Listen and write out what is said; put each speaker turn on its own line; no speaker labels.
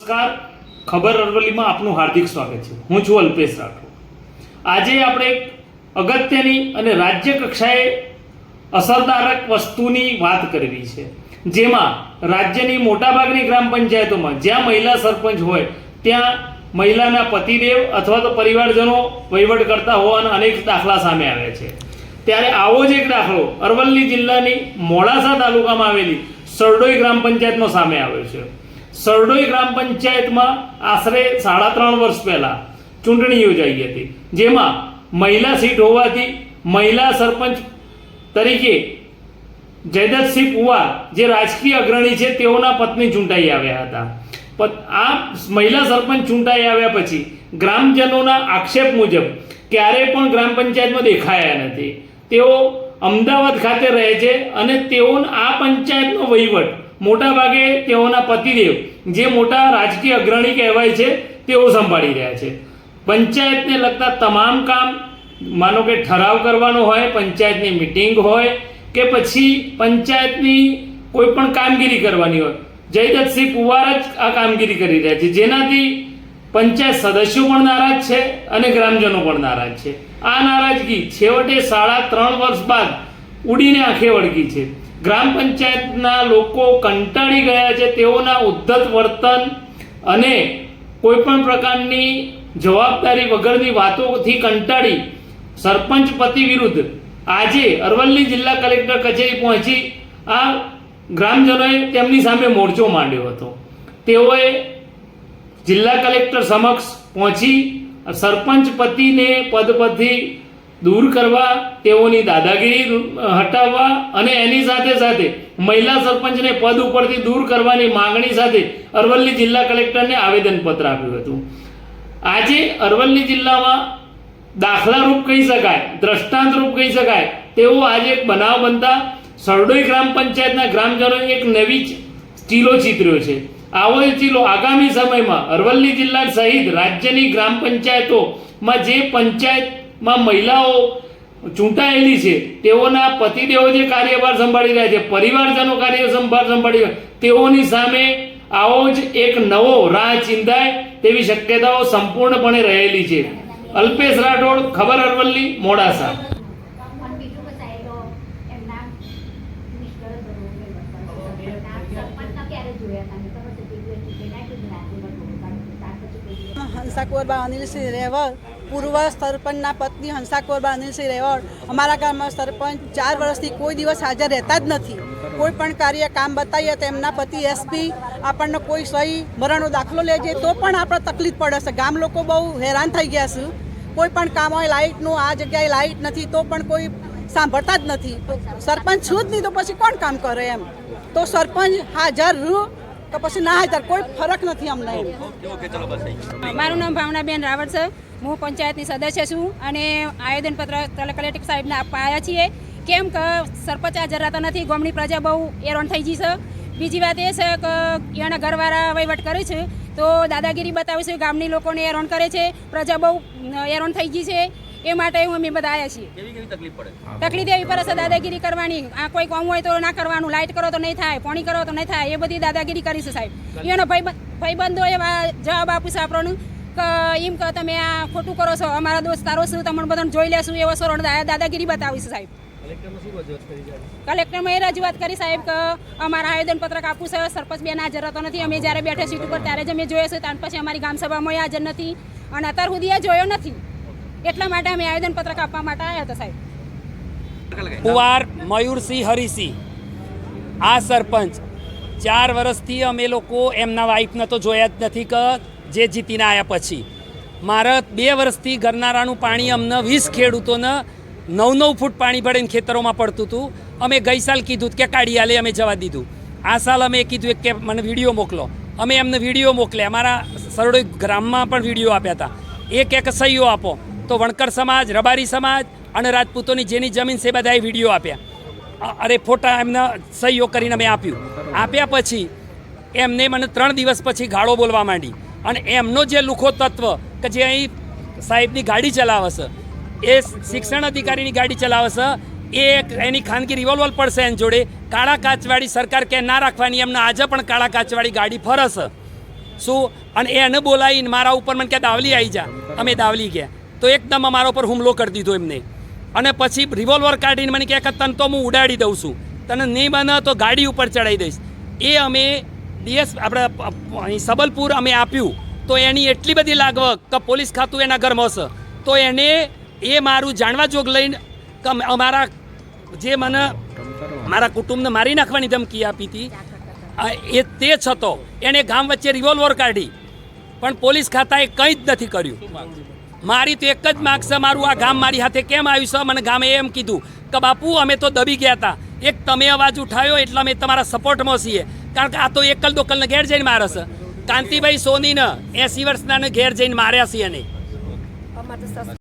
નમસ્કાર, ખબર અરવલ્લીમાં આપનું હાર્દિક સ્વાગત છે। હું છું અલ્પેશ રાઠોડ। આજે આપણે એક અગત્યની અને રાજ્ય કક્ષાએ અસરદારક વસ્તુની વાત કરવી છે, જેમાં રાજ્યની મોટાભાગની ગ્રામ પંચાયતોમાં જ્યાં મહિલા સરપંચ હોય ત્યાં મહિલાના પતિદેવ અથવા તો પરિવારજનો વહીવટ કરતા હોવાના અનેક દાખલા સામે આવ્યા છે। ત્યારે આવો જ એક દાખલો અરવલ્લી જિલ્લાની મોડાસા તાલુકામાં આવેલી સરડોઈ ગ્રામ પંચાયતનો સામે આવ્યો છે। સરડોઈ ગ્રામ પંચાયતમાં આશરે 3.5 વર્ષ પહેલા ચૂંટણી યોજાઈ હતી, જેમાં મહિલા સીટ હોવાથી મહિલા સરપંચ તરીકે જયદત્તસિંહ પુવાર જે રાજકીય અગ્રણી છે તેઓના પત્ની ચૂંટાઈ આવ્યા હતા। આ મહિલા સરપંચ ચૂંટાઈ આવ્યા પછી ગ્રામજનોના આક્ષેપ મુજબ ક્યારેય પણ ગ્રામ પંચાયતમાં દેખાયા નથી। તેઓ અમદાવાદ ખાતે રહે છે અને તેઓ આ પંચાયતનો વહીવટ મોટાભાગે તેઓના પતિદેવ જે મોટા રાજકીય અગ્રણી કહેવાય છે તેઓ સંભાળી રહ્યા છે। પંચાયતને લગતા તમામ કામ, માનો કે ઠરાવ કરવાનો હોય, પંચાયતની મિટિંગ હોય કે પછી પંચાયતની કોઈ પણ કામગીરી કરવાની હોય, જયદત્તસિંહ પુવાર જ આ કામગીરી કરી રહ્યા છે, જેનાથી પંચાયત સદસ્યો પણ નારાજ છે અને ગ્રામજનો પણ નારાજ છે। આ નારાજગી છેવટે 3.5 વર્ષ બાદ ઉડીને આંખે વળગી છે। ગ્રામ પંચાયતના લોકો કંટાળી ગયા છે। તેઓના ઉદ્ધત વર્તન અને કોઈ પણ પ્રકારની જવાબદારી વગરની વાતોથી કંટાળી સરપંચ પતિ વિરુદ્ધ આજે અરવલ્લી જિલ્લા કલેક્ટર કચેરી પહોંચી આ ગ્રામજનોએ તેમની સામે મોરચો માંડ્યો હતો। તેઓએ જિલ્લા કલેક્ટર સમક્ષ પહોંચી સરપંચ પતિને પદ પરથી દૂર કરવા, તેઓની દાદાગીરી હટાવવા અને એની સાથે સાથે મહિલા સરપંચને પદ ઉપરથી દૂર કરવાની માંગણી સાથે અરવલ્લી જિલ્લા કલેક્ટરને આવેદનપત્ર આપ્યું હતું। આજે અરવલ્લી જિલ્લામાં દાખલારૂપ કહી શકાય, દ્રષ્ટાંતરૂપ કહી શકાય તેવો આજે એક બનાવ બનતા સરડોઈ ગ્રામ પંચાયતના ગ્રામજનોએ એક નવી ચીલો ચીતર્યો છે। આવો જ ચીલો આગામી સમયમાં અરવલ્લી જિલ્લા સહિત રાજ્યની ગ્રામ પંચાયતોમાં જે પંચાયતમાં મહિલાઓ ચૂંટાયેલી છે તેઓના પતિદેવો જે કાર્યભાર સંભાળી રહ્યા છે, પરિવારજનો કાર્યભાર સંભાળી રહ્યા, તેઓની સામે આવો જ એક નવો રાહ ચિંધાય તેવી શક્યતાઓ સંપૂર્ણપણે રહેલી છે। અલ્પેશ રાઠોડ, ખબર અરવલ્લી, મોડાસા।
હંસાકુંવરબા અનિલસિંહ રેવળ, પૂર્વ સરપંચના પત્ની હંસાકુંવરબા અનિલસિંહ રેવળ અમારા ગામમાં સરપંચ 4 વર્ષથી કોઈ દિવસ હાજર રહેતા જ નથી। કોઈ પણ કાર્ય કામ બતાવીએ તો એમના પતિ એસપી આપણને કોઈ સહી મરણનો દાખલો લેજે તો પણ આપણે તકલીફ પડે છે। ગામ લોકો બહુ હેરાન થઈ ગયા છે। કોઈ પણ કામ હોય લાઇટનું, આ જગ્યાએ લાઇટ નથી તો પણ કોઈ સાંભળતા જ નથી। સરપંચ છું જ નહીં તો પછી કોણ કામ કરે એમ? તો સરપંચ હાજર તો પછી ના હાજર કોઈ ફરક નથી અમને એમ।
મારું નામ ભાવનાબેન રાવળ છે। હું પંચાયતની સદસ્ય છું અને આવેદનપત્ર કલેક્ટર સાહેબને આપવા આવ્યા છીએ। કેમ કે સરપંચ હાજર રહેતા નથી, ગામની પ્રજા બહુ હેરાન થઈ ગઈ છે। બીજી વાત એ છે કે એના ઘરવાળા વહીવટ કરે છે તો દાદાગીરી બતાવે છે, ગામની લોકોને હેરાન કરે છે, પ્રજા બહુ હેરાન થઈ ગઈ છે। એ માટે અમે બધા આવ્યા છીએ। તકલીફ એવી પડે છે દાદાગીરી કરવાની। આ કોઈ કામ હોય તો ના કરવાનું, લાઇટ કરો તો નહીં થાય, પાણી કરો તો નહીં થાય, એ બધી દાદાગીરી કરી છે સાહેબ। એનો ભાઈબંધો એવા જવાબ આપું છે આપણને કે એમ કે તમે આ ખોટું કરો છો, અમારા દોસ્તારો છું, તમને બધાને જોઈ લેશું, એવો સરોડ દાદાગીરી બતાવી છે સાહેબ। કલેક્ટરમાં એ રજૂઆત કરી સાહેબ કે અમારા આવેદનપત્રક આપવું છે, સરપંચ બેન હાજર રહેતો નથી। અમે જ્યારે બેઠે સીટ ઉપર ત્યારે જ અમે જોયો છે, ત્યાર પછી અમારી ગ્રામ સભામાં હાજર નથી અને અત્યાર સુધી એ જોયો નથી। એટલા માટે અમે આવેદનપત્રક આપવા માટે આવ્યા હતા સાહેબ।
પુવાર મયુરસિંહ હરિસિંહ, આ સરપંચ 4 વર્ષથી અમે લોકો એમના વાઇફને તો જોયા જ નથી કે જે જીતીને આવ્યા પછી મારા 2 વર્ષથી ગરનારાનું પાણી અમને 20 ખેડૂતોને 9-9 ફૂટ પાણી ભરીને ખેતરોમાં પડતું હતું। અમે ગઈ સાલ કીધું કે કાઢી આલે, અમે જવા દીધું। આ સાલ અમે કીધું કે મને વિડીયો મોકલો, અમે એમને વિડીયો મોકલ્યા। અમારા સરડોઈ ગ્રામમાં પણ વિડીયો આપ્યા હતા। એક સહીઓ આપો તો વણકર સમાજ, રબારી સમાજ અને રાજપૂતોની જેની જમીન છે બધાએ વિડીયો આપ્યા। અરે ફોટા એમના સહીઓ કરીને મેં આપ્યા પછી એમને મને 3 દિવસ પછી ગાળો બોલવા માંડી અને એમનો જે લુખો તત્વ કે જે અહીં સાહેબની ગાડી ચલાવે છે, એ શિક્ષણ અધિકારીની ગાડી ચલાવે છે, એ એની ખાનગી રિવોલ્વર પડશે એની જોડે, કાળા કાચવાળી સરકાર કે ના રાખવાની, એમને આજે પણ કાળા કાચવાળી ગાડી ફરે છે। શું અને એને બોલાવીને મારા ઉપર મને કે દાવલી આવી જા, અમે દાવલી ગયા તો એકદમ અમારા ઉપર હુમલો કરી દીધો એમને. અને પછી રિવોલ્વર કાઢીને મને કહે કે તને તો હું ઉડાડી દઉં છું, તને નહીં બને તો ગાડી ઉપર ચડાવી દઈશ. એ અમે આપણે સબલપુર અમે આપ્યું તો એની એટલી બધી લાગવક કે પોલીસ ખાતું એના ઘરમાં છે. તો એને એ મારું જાણવા જોગ લઈને કે અમારા જે મને મારા કુટુંબને મારી નાખવાની ધમકી આપી હતી એ તે છતો એણે ગામ વચ્ચે રિવોલ્વર કાઢી, પણ પોલીસ ખાતાએ કંઈ જ નથી કર્યું. મારી તો એક જ માગ છે, મારું આ ગામ મારી હાથે કેમ આવ્યું છે. મને ગામે એમ કીધું કે બાપુ અમે તો દબી ગયા હતા, એક તમે અવાજ ઉઠાવ્યો એટલે અમે તમારા સપોર્ટમાં છીએ, કારણ કે આ તો એકલ દોકલને ઘેર જઈને મારે છે. કાંતિભાઈ સોનીને 80 વર્ષનાને ઘેર જઈને માર્યા છે એને.